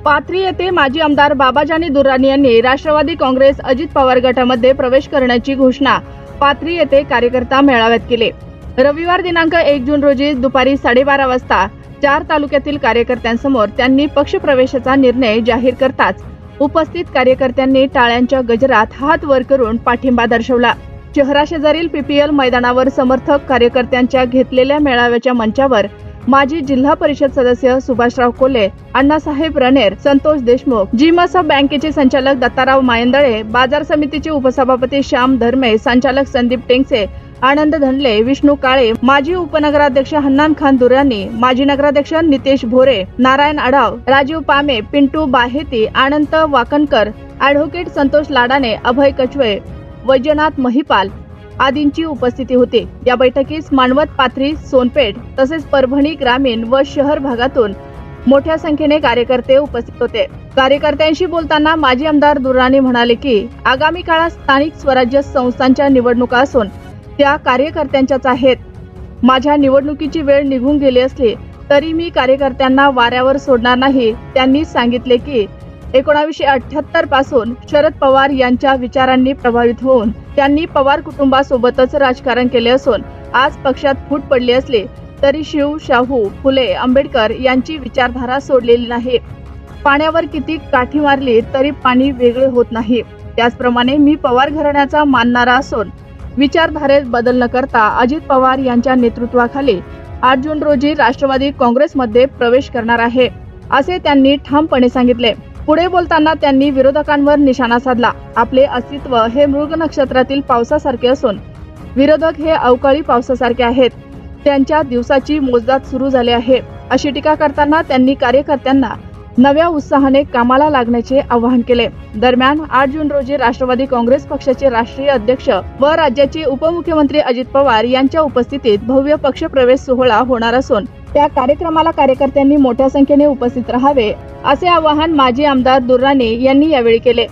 पाथरी येथे माजी आमदार बाबाजानी दुर्राणी यांनी राष्ट्रवादी काँग्रेस अजित पवार गटामध्ये प्रवेश करण्याची घोषणा पाथरी येथे कार्यकर्ता मेळाव्यात केली। रविवार दिनांक 1 जून रोजी दुपारी 12:30 वाजता 4 तालुक्यातील कार्यकर्त्यांसमोर त्यांनी पक्षप्रवेशाचा निर्णय जाहीर करताच उपस्थित कार्यकर्त्यांनी टाळ्यांच्या गजरात हात वर करून पाठिंबा दर्शवला। शहराशेजारील पीपीएल मैदानावर समर्थक कार्यकर्त्यांच्या घेतलेल्या मेळाव्याच्या मंचावर माजी जिल्हा परिषद सदस्य सुभाषराव कोल्हे, अण्णासाहेब रणेर, संतोष देशमुख, जीमस बँकेचे संचालक दत्ताराव मायंदळे, बाजार समितीचे उपसभापती श्याम धर्मे, संचालक संदीप टेंगसे, आनंद धनले, विष्णू काळे, माजी उपनगराध्यक्ष हन्नान खान दुर्राणी, माजी नगराध्यक्ष नितेश भोरे, नारायण आढाव, राजीव पामे, पिंटू बाहेती, अनंत वाकणकर, ॲडव्होकेट संतोष लाडाने, अभय कचवे, वैजनाथ महिपाल आदींची उपस्थिती होती। या बैठकीस मानवत, पाथरी, सोनपेठ तसेच परभणी ग्रामीण व शहर भागातून मोठ्या संख्येने कार्यकर्ते उपस्थित होते। कार्यकर्त्यांशी बोलताना माजी आमदार दुर्राणी म्हणाले की आगामी काळात स्थानिक स्वराज्य संस्थांच्या निवडणुका असून त्या कार्यकर्त्यांच्याच आहेत। माझ्या निवडणुकीची वेळ निघून गेली असली तरी मी कार्यकर्त्यांना वाऱ्यावर सोडणार नाही। त्यांनी सांगितले की 1978 पासून शरद पवार यांच्या विचारांनी प्रभावित होऊन त्यांनी पवार कुटुंबासोबतच राजकारण केले असून आज पक्षात फूट पडली असली तरी शिव, शाहू, फुले, आंबेडकर यांची विचारधारा सोडलेली नाही। पाण्यावर किती काठी मारली तरी पाणी वेगळे होत नाही। त्याचप्रमाणे मी पवार घराण्याचा मानणारा असून विचारधारेत बदल न करता अजित पवार यांच्या नेतृत्वाखाली 8 जून रोजी राष्ट्रवादी काँग्रेसमध्ये प्रवेश करणार आहे, असे त्यांनी ठामपणे सांगितले। पुढे बोलताना त्यांनी विरोधकांवर निशाणा साधला। आपले अस्तित्व हे मृग नक्षत्रातील पावसासारखे असून विरोधक हे अवकाळी पावसासारखे आहेत। त्यांच्या दिवसाची मोजदाद सुरू झाली आहे, अशी टीका करताना त्यांनी कार्यकर्त्यांना नव्या उत्साहाने कामाला लागण्याचे आवाहन केले। दरम्यान 8 जून रोजी राष्ट्रवादी काँग्रेस पक्षाचे राष्ट्रीय अध्यक्ष व राज्याचे उपमुख्यमंत्री अजित पवार यांच्या उपस्थितीत भव्य पक्षप्रवेश सोहळा होणार असून त्या कार्यक्रमाला कार्यकर्त्यांनी मोठ्या संख्येने उपस्थित राहावे, असे आवाहन माजी आमदार दुर्राणी यांनी यावेळी केले।